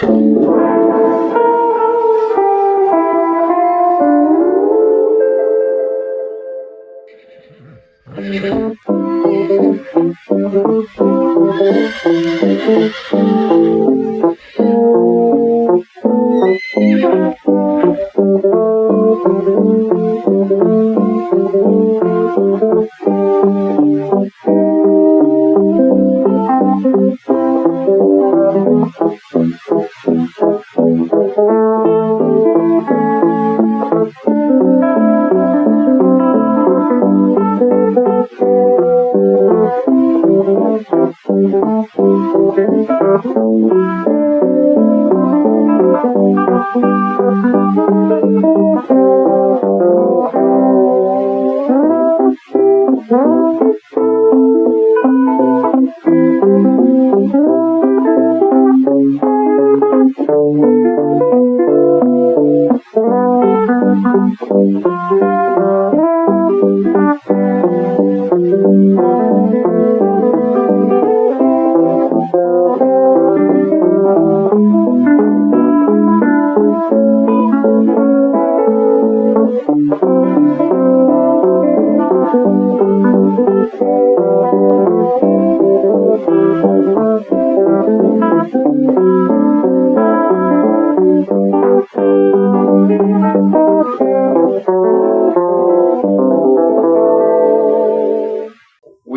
We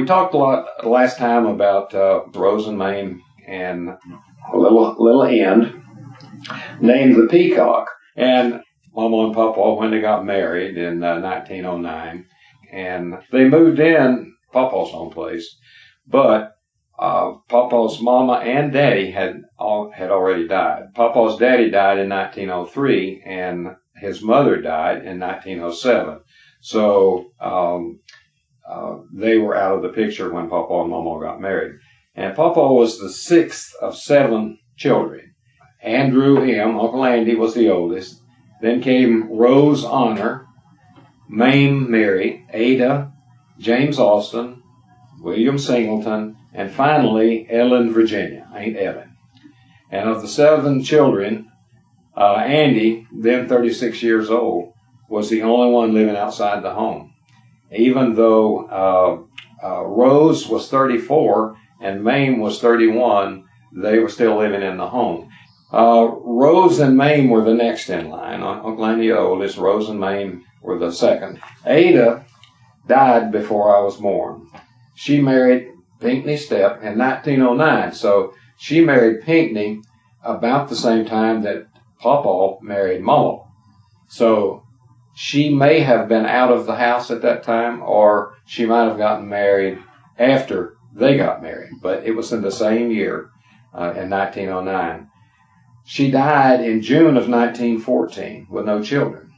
talked a lot last time about Rose and Mame and a little hen named the Peacock. And Mama and Papa, when they got married in 1909, and they moved in Papa's home place, but Papa's mama and daddy had already died. Papa's daddy died in 1903, and his mother died in 1907. So they were out of the picture when Papa and Mama got married. And Papa was the sixth of 7 children. Andrew, Uncle Andy was the oldest. Then came Rose Honor, Mame Mary, Ada, James Austin, William Singleton, and finally Ellen Virginia, Aunt Ellen. And of the 7 children, Andy, then 36 years old, was the only one living outside the home. Even though Rose was 34 and Mame was 31, they were still living in the home. Rose and Mame were the next in line. Uncle Andy the oldest, Rose and Mame were the second. Ada died before I was born. She married Pinckney Stepp in 1909, so she married Pinckney about the same time that Papa married Mama. So she may have been out of the house at that time, or she might have gotten married after they got married, but it was in the same year, in 1909. She died in June of 1914 with no children.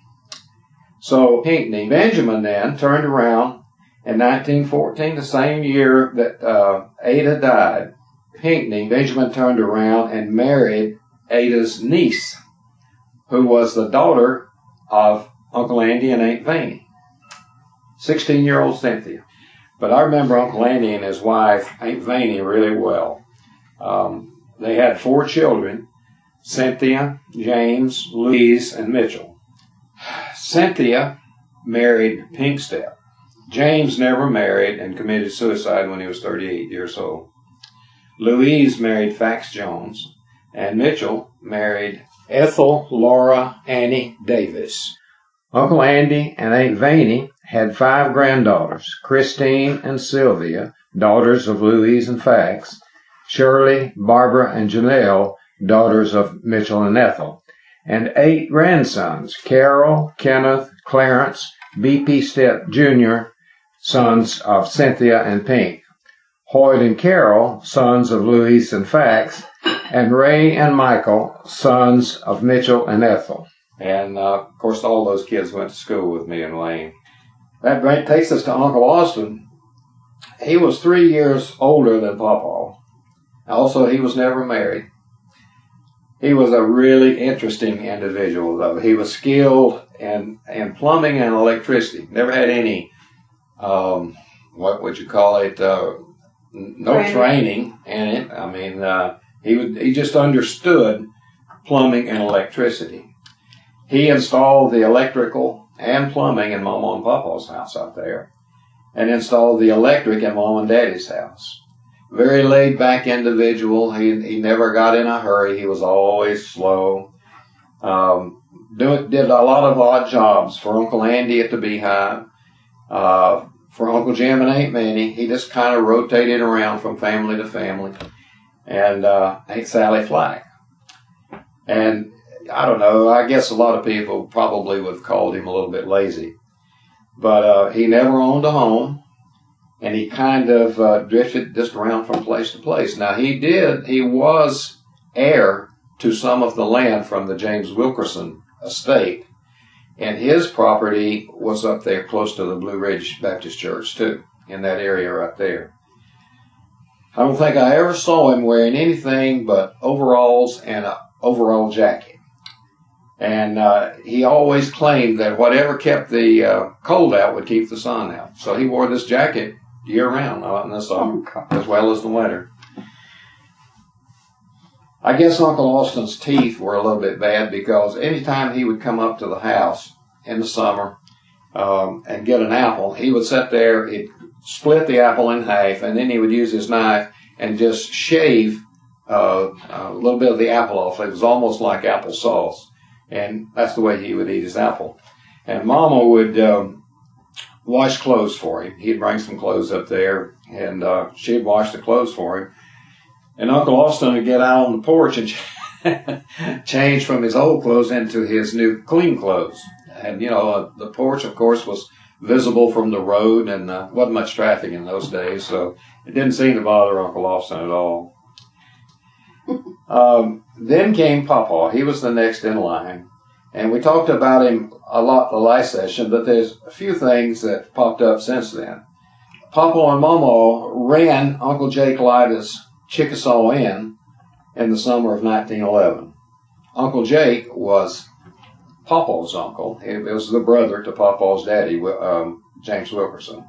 So Pinckney, Benjamin then turned around in 1914, the same year that Ada died. Benjamin turned around and married Ada's niece, who was the daughter of Uncle Andy and Aunt Vanie, 16-year-old Cynthia. But I remember Uncle Andy and his wife, Aunt Vanie, really well. They had 4 children, Cynthia, James, Louise, and Mitchell. Cynthia married Pink Stepp. James never married and committed suicide when he was 38 years old. Louise married Fax Jones, and Mitchell married Ethel Laura Annie Davis. Uncle Andy and Aunt Vanie had 5 granddaughters, Christine and Sylvia, daughters of Louise and Fax, Shirley, Barbara, and Janelle, daughters of Mitchell and Ethel, and 8 grandsons, Carol, Kenneth, Clarence, B.P. Stepp Jr., sons of Cynthia and Pink, Hoyt and Carol, sons of Louise and Fax, and Ray and Michael, sons of Mitchell and Ethel. And, of course, all those kids went to school with me and Wayne. That takes us to Uncle Austin. He was 3 years older than Papa. Also, he was never married. He was a really interesting individual, though. He was skilled in plumbing and electricity. Never had any, what would you call it, no training in it. I mean, he just understood plumbing and electricity. He installed the electrical and plumbing in Mama and Papa's house out there, and installed the electric in Mom and Daddy's house. Very laid-back individual. He never got in a hurry. He was always slow. Did a lot of odd jobs for Uncle Andy at the Beehive, for Uncle Jim and Aunt Minnie. He just kind of rotated around from family to family, and Aunt Sally Flack. And I don't know, I guess a lot of people probably would have called him a little bit lazy. But he never owned a home, and he kind of drifted just around from place to place. Now, he was heir to some of the land from the James Wilkerson estate, and his property was up there close to the Blue Ridge Baptist Church, too, in that area right there. I don't think I ever saw him wearing anything but overalls and an overall jacket. And he always claimed that whatever kept the cold out would keep the sun out. So he wore this jacket year-round, not in the summer, as well as the winter. I guess Uncle Austin's teeth were a little bit bad, because anytime he would come up to the house in the summer and get an apple, he would sit there, he'd split the apple in half, and then he would use his knife and just shave a little bit of the apple off. It was almost like applesauce. And that's the way he would eat his apple. And Mama would wash clothes for him. He'd bring some clothes up there, and she'd wash the clothes for him. And Uncle Austin would get out on the porch and change from his old clothes into his new clean clothes. And, the porch, of course, was visible from the road, and wasn't much traffic in those days, so it didn't seem to bother Uncle Austin at all. Then came Papa. He was the next in line. And we talked about him a lot the last session, but there's a few things that popped up since then. Papa and Mama ran Uncle Jake Lyda's Chickasaw Inn in the summer of 1911. Uncle Jake was Papa's uncle. It was the brother to Papa's daddy, James Wilkerson.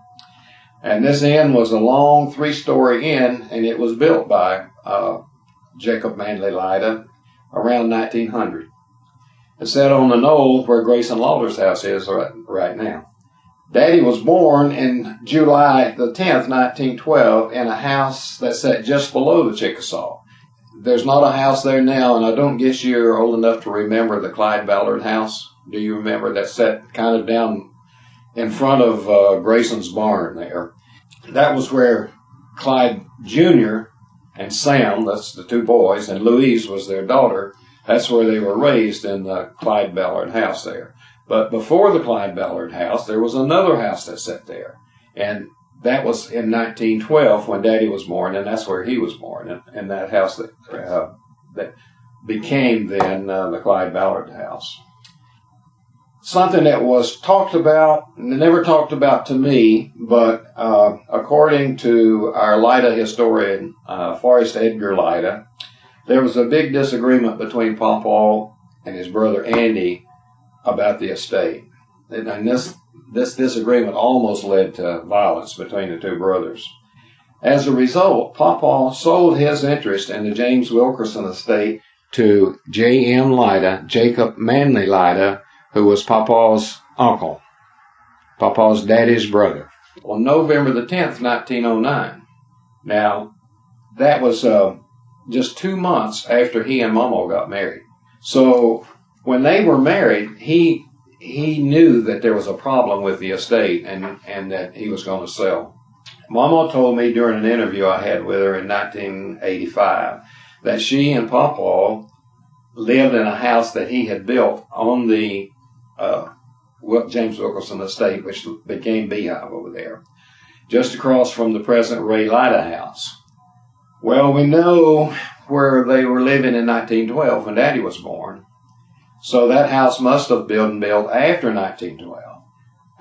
And this inn was a long 3-story inn, and it was built by Jacob Manley Lyda around 1900. It's set on the knoll where Grace and Lauder's house is right now. Daddy was born in July the 10th, 1912, in a house that's set just below the Chickasaw. There's not a house there now, and I don't guess you're old enough to remember the Clyde Ballard house. Do you remember that set kind of down in front of Grayson's barn there? That was where Clyde Jr. and Sam, that's the two boys, and Louise was their daughter. That's where they were raised, in the Clyde Ballard house there. But before the Clyde Ballard house, there was another house that sat there. And that was in 1912 when Daddy was born, and that's where he was born, in that house that became then the Clyde Ballard house. Something that was talked about, never talked about to me, but according to our Lyda historian, Forrest Edgar Lyda, there was a big disagreement between Papa and his brother Andy about the estate. And this disagreement almost led to violence between the two brothers. As a result, Papa sold his interest in the James Wilkerson estate to J.M. Lyda, Jacob Manley Lyda, who was Papa's uncle, Papa's daddy's brother, on November the 10th, 1909. Now, that was just 2 months after he and Mama got married. So when they were married, he knew that there was a problem with the estate and that he was going to sell. Mama told me during an interview I had with her in 1985 that she and Papa lived in a house that he had built on the James Wilkerson estate, which became Beehive over there, just across from the present Ray Lyda house. Well, we know where they were living in 1912 when Daddy was born. So that house must have been built after 1912,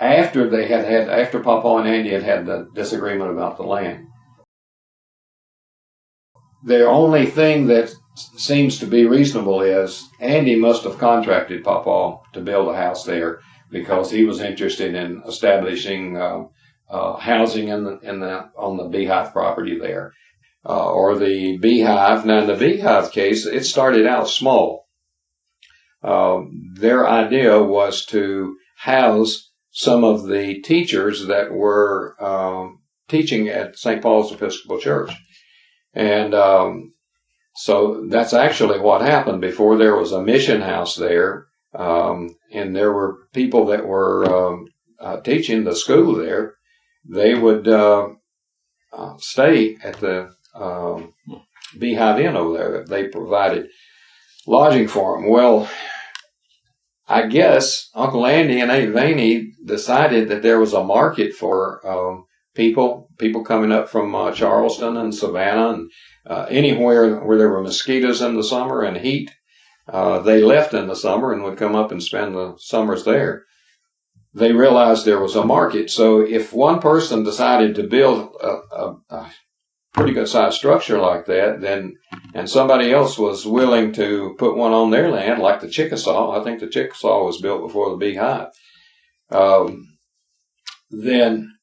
after Papa and Andy had the disagreement about the land. The only thing that seems to be reasonable is Andy must have contracted Papa to build a house there because he was interested in establishing housing on the Beehive property there. Or the Beehive. Now, in the Beehive case, it started out small. their idea was to house some of the teachers that were teaching at St. Paul's Episcopal Church. And so that's actually what happened. Before, there was a mission house there, and there were people that were teaching the school there. They would stay at the Beehive Inn over there. They provided lodging for them. Well, I guess Uncle Andy and Aunt Vaney decided that there was a market for people coming up from Charleston and Savannah and anywhere where there were mosquitoes in the summer and heat. They left in the summer and would come up and spend the summers there. They realized there was a market. So if one person decided to build a pretty good sized structure like that, then, and somebody else was willing to put one on their land, like the Chickasaw — I think the Chickasaw was built before the Beehive — then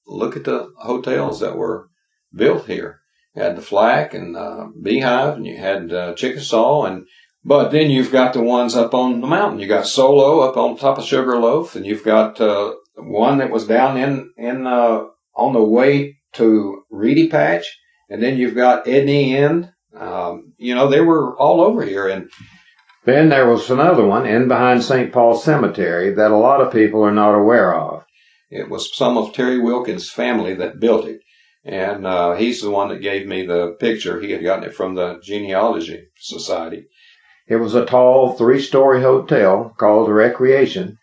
look at the hotels that were built here. You had the Flack and Beehive, and you had Chickasaw, but then you've got the ones up on the mountain. You got Solo up on top of Sugarloaf, and you've got one that was down on the way to Reedy Patch, and then you've got Edney End. They were all over here. And then there was another one in behind St. Paul Cemetery that a lot of people are not aware of. It was some of Terry Wilkins' family that built it. And he's the one that gave me the picture. He had gotten it from the Genealogy Society. It was a tall 3-story hotel called the Recreation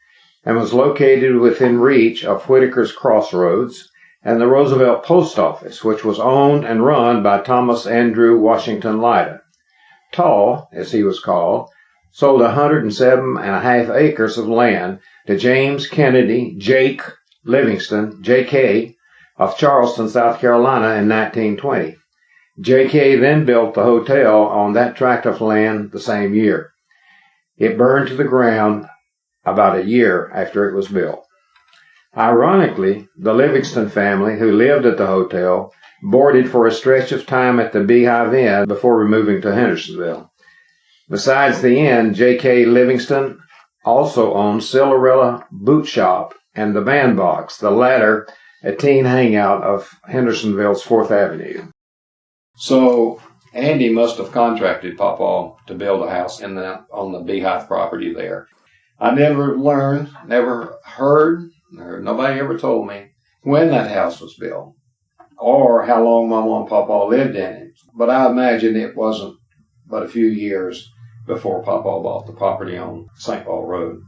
and was located within reach of Whitaker's Crossroads and the Roosevelt Post Office, which was owned and run by Thomas Andrew Washington Lyda. Tall, as he was called, sold 107.5 acres of land to James Kennedy Jake Livingston, J.K., of Charleston, South Carolina in 1920. J.K. then built the hotel on that tract of land the same year. It burned to the ground about a year after it was built. Ironically, the Livingston family, who lived at the hotel, boarded for a stretch of time at the Beehive Inn before removing to Hendersonville. Besides the inn, J.K. Livingston also owned Cinderella Boot Shop and the Bandbox, the latter a teen hangout of Hendersonville's 4th Avenue. So Andy must have contracted Papa to build a house on the Beehive property there. I never learned, never heard, or nobody ever told me when that house was built or how long Mama and Papa lived in it. But I imagine it wasn't but a few years before Papa bought the property on St. Paul Road.